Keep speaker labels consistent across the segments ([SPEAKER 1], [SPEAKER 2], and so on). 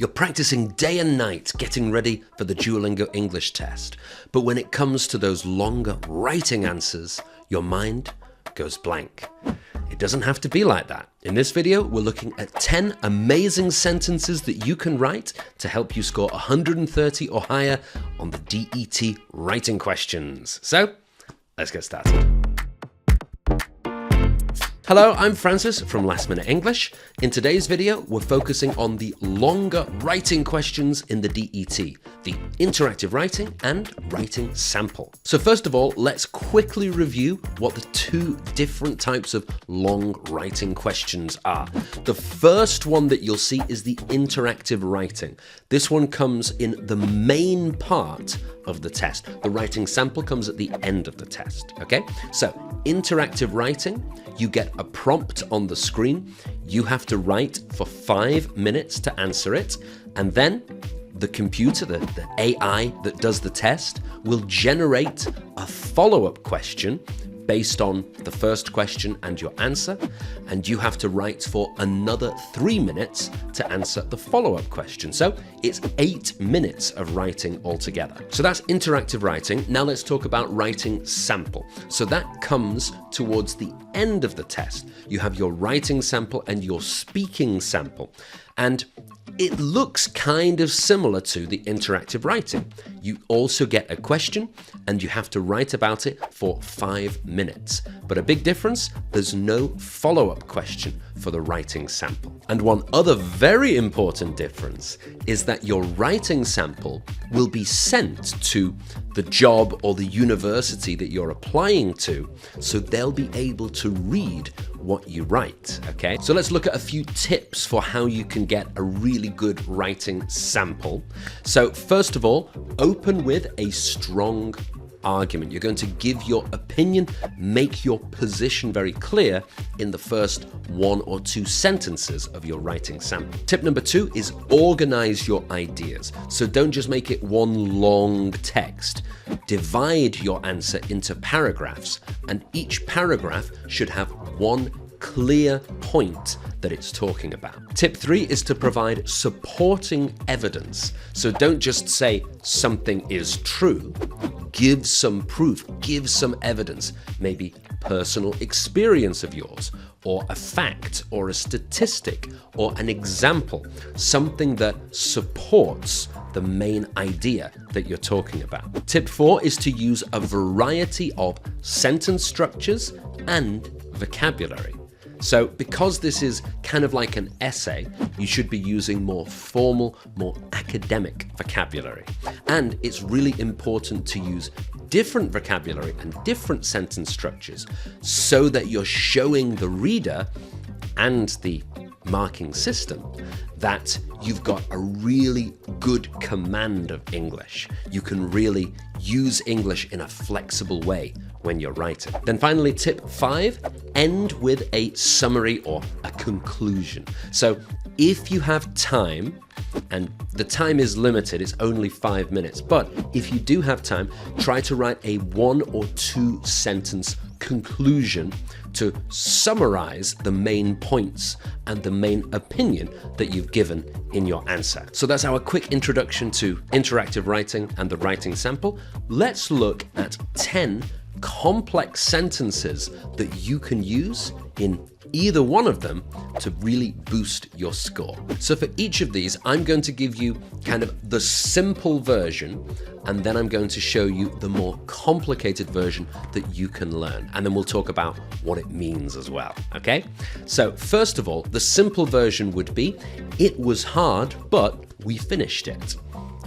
[SPEAKER 1] You're practicing day and night getting ready for the Duolingo English test. But when it comes to those longer writing answers, your mind goes blank. It doesn't have to be like that. In this video, we're looking at 10 amazing sentences that you can write to help you score 130 or higher on the DET writing questions. So, let's get started. Hello, I'm Francis from Last Minute English. In today's video, we're focusing on the longer writing questions in the DET, the interactive writing and writing sample. So first of all, let's quickly review what the two different types of long writing questions are. The first one that you'll see is the interactive writing. This one comes in the main part of the test. The writing sample comes at the end of the test, okay? So interactive writing, you get a prompt on the screen. You have to write for 5 minutes to answer it. And then the computer, the AI that does the test, will generate a follow-up question based on the first question and your answer, and you have to write for another 3 minutes to answer the follow-up question. So it's 8 minutes of writing altogether. So that's interactive writing. Now let's talk about writing sample. So that comes towards the end of the test. You have your writing sample and your speaking sample. And it looks kind of similar to the interactive writing. You also get a question and you have to write about it for 5 minutes. But a big difference, there's no follow-up question for the writing sample. And one other very important difference is that your writing sample will be sent to the job or the university that you're applying to, so they'll be able to read what you write, okay? So let's look at a few tips for how you can get a really good writing sample. So first of all, open with a strong argument. You're going to give your opinion, make your position very clear in the first 1 or 2 sentences of your writing sample. Tip number 2 is organize your ideas. So don't just make it one long text. Divide your answer into paragraphs, and each paragraph should have one clear point that it's talking about. Tip 3 is to provide supporting evidence. So don't just say something is true. Give some proof, give some evidence, maybe personal experience of yours, or a fact, or a statistic, or an example, something that supports the main idea that you're talking about. Tip 4 is to use a variety of sentence structures and vocabulary. So because this is kind of like an essay, you should be using more formal, more academic vocabulary. And it's really important to use different vocabulary and different sentence structures so that you're showing the reader and the marking system that you've got a really good command of English. You can really use English in a flexible way when you're writing. Then finally, tip 5, end with a summary or a conclusion. So if you have time, and the time is limited, it's only 5 minutes, but if you do have time, try to write a 1 or 2 sentence conclusion to summarize the main points and the main opinion that you've given in your answer. So that's our quick introduction to interactive writing and the writing sample. Let's look at 10 complex sentences that you can use in either one of them to really boost your score. So for each of these, I'm going to give you kind of the simple version, and then I'm going to show you the more complicated version that you can learn. And then we'll talk about what it means as well, okay? So first of all, the simple version would be, it was hard, but we finished it.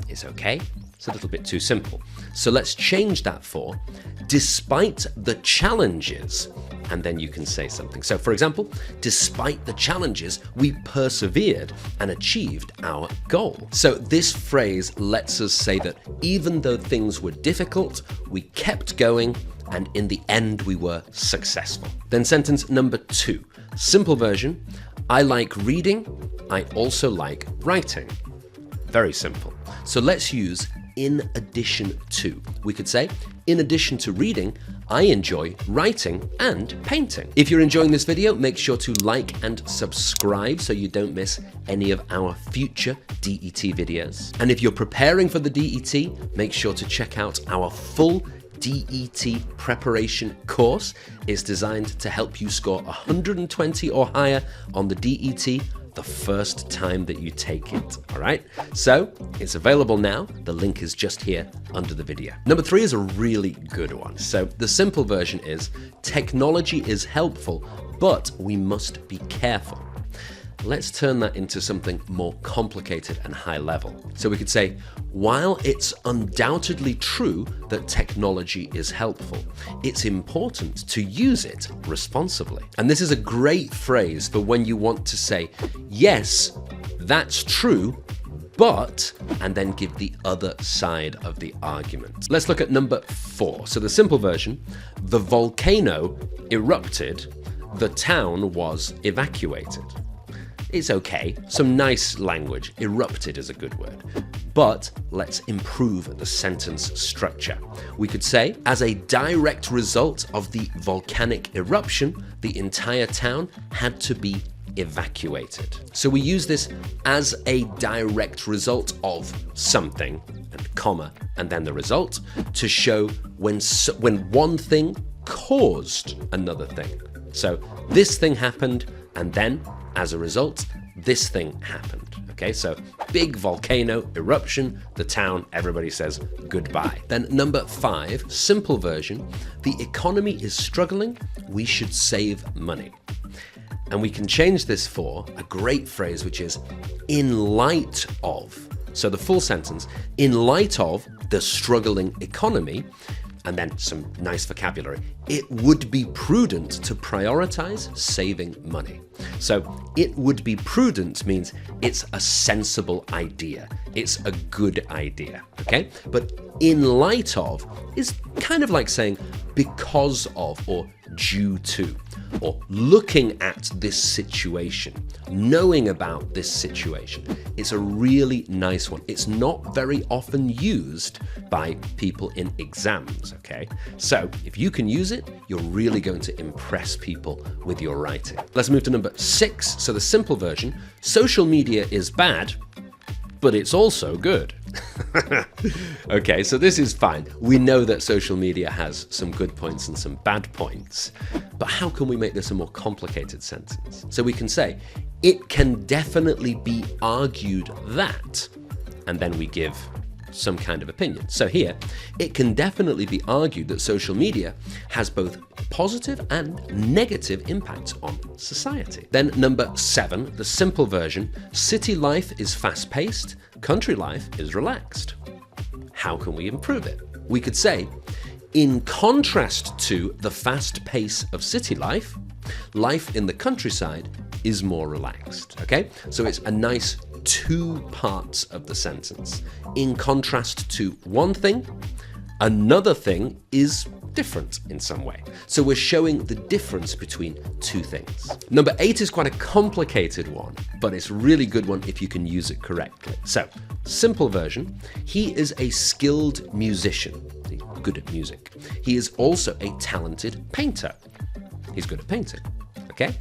[SPEAKER 1] It's okay. It's a little bit too simple. So let's change that for, despite the challenges, and then you can say something. So for example, despite the challenges, we persevered and achieved our goal. So this phrase lets us say that even though things were difficult, we kept going, and in the end we were successful. Then sentence number 2, simple version, I like reading, I also like writing. Very simple. So let's use in addition to. We could say, in addition to reading, I enjoy writing and painting. If you're enjoying this video, make sure to like and subscribe so you don't miss any of our future DET videos. And if you're preparing for the DET, make sure to check out our full DET preparation course. It's designed to help you score 120 or higher on the DET the first time that you take it, all right? So it's available now. The link is just here under the video. Number 3 is a really good one. So the simple version is, technology is helpful, but we must be careful. Let's turn that into something more complicated and high level. So we could say, while it's undoubtedly true that technology is helpful, it's important to use it responsibly. And this is a great phrase for when you want to say, yes, that's true, but, and then give the other side of the argument. Let's look at number 4. So the simple version, the volcano erupted, the town was evacuated. It's okay, some nice language. Erupted is a good word. But let's improve the sentence structure. We could say, as a direct result of the volcanic eruption, the entire town had to be evacuated. So we use this as a direct result of something, and comma, and then the result, to show when one thing caused another thing. So this thing happened, and then, as a result, this thing happened. Okay, so big volcano eruption, the town, everybody says goodbye. Then number 5, simple version, the economy is struggling, we should save money. And we can change this for a great phrase, which is in light of. So the full sentence, in light of the struggling economy, and then some nice vocabulary, it would be prudent to prioritize saving money. So it would be prudent means it's a sensible idea. It's a good idea, okay? But in light of is kind of like saying because of or due to, or looking at this situation, knowing about this situation. It's a really nice one. It's not very often used by people in exams, okay? So if you can use it, you're really going to impress people with your writing. Let's move to number 6. So the simple version, social media is bad, but it's also good. Okay, so this is fine. We know that social media has some good points and some bad points, but how can we make this a more complicated sentence? So we can say, it can definitely be argued that, and then we give some kind of opinion. So here, it can definitely be argued that social media has both positive and negative impacts on society. Then number 7, the simple version, city life is fast-paced, country life is relaxed. How can we improve it? We could say, in contrast to the fast pace of city life, life in the countryside is more relaxed, okay? So it's a nice 2 parts of the sentence. In contrast to one thing, another thing is different in some way. So we're showing the difference between 2 things. Number 8 is quite a complicated one, but it's a really good one if you can use it correctly. So, simple version, he is a skilled musician. He's good at music. He is also a talented painter. He's good at painting, okay?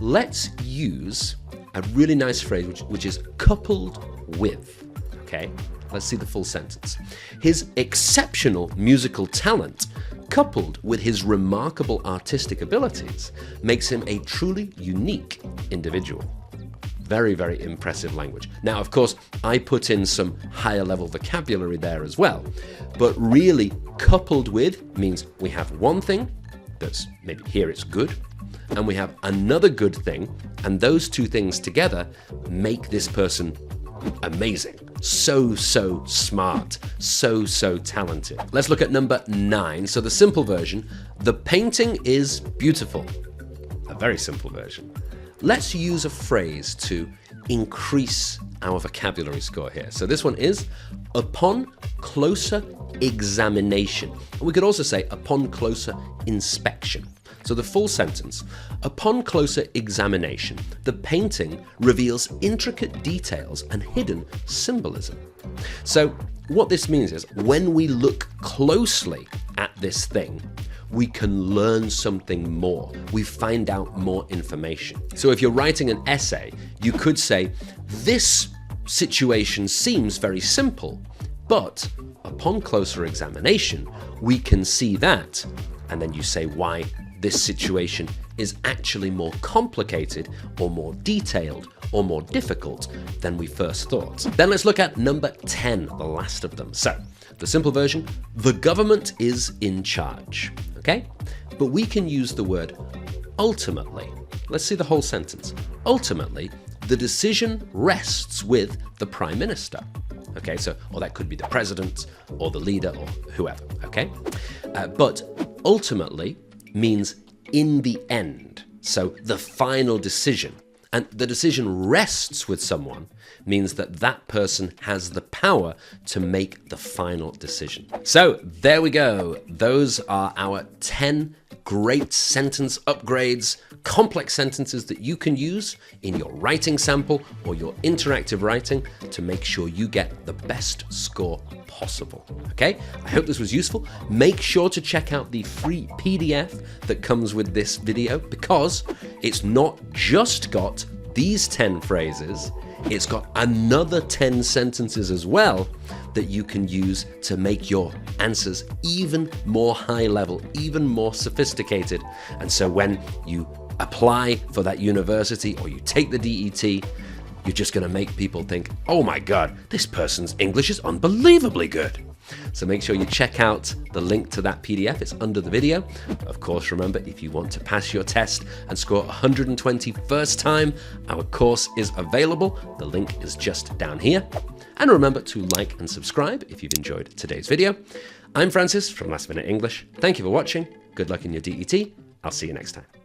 [SPEAKER 1] Let's use a really nice phrase which is coupled with, okay? Let's see the full sentence. His exceptional musical talent, coupled with his remarkable artistic abilities, makes him a truly unique individual. Very, very impressive language. Now, of course, I put in some higher level vocabulary there as well, but really coupled with means we have one thing that's maybe here it's good, and we have another good thing, and those 2 things together make this person amazing. So smart, so talented. Let's look at number 9. So the simple version, the painting is beautiful. A very simple version. Let's use a phrase to increase our vocabulary score here. So this one is, upon closer examination. We could also say, upon closer inspection. So the full sentence, upon closer examination, the painting reveals intricate details and hidden symbolism. So what this means is when we look closely at this thing, we can learn something more. We find out more information. So if you're writing an essay, you could say, this situation seems very simple, but upon closer examination, we can see that, and then you say why this situation is actually more complicated or more detailed or more difficult than we first thought. Then let's look at number 10, the last of them. So, the simple version, the government is in charge, okay? But we can use the word ultimately. Let's see the whole sentence. Ultimately, the decision rests with the Prime Minister. Okay, so, or that could be the president or the leader or whoever, okay? But ultimately means in the end. So the final decision. And the decision rests with someone means that that person has the power to make the final decision. So there we go. Those are our 10 great sentence upgrades, complex sentences that you can use in your writing sample or your interactive writing to make sure you get the best score possible. Okay, I hope this was useful. Make sure to check out the free PDF that comes with this video, because it's not just got these 10 phrases, it's got another 10 sentences as well that you can use to make your answers even more high level, even more sophisticated. And so when you apply for that university or you take the DET, you're just going to make people think, oh my God, this person's English is unbelievably good. So make sure you check out the link to that PDF. It's under the video. Of course, remember, if you want to pass your test and score 120 first time, our course is available. The link is just down here. And remember to like and subscribe if you've enjoyed today's video. I'm Francis from Last Minute English. Thank you for watching. Good luck in your DET. I'll see you next time.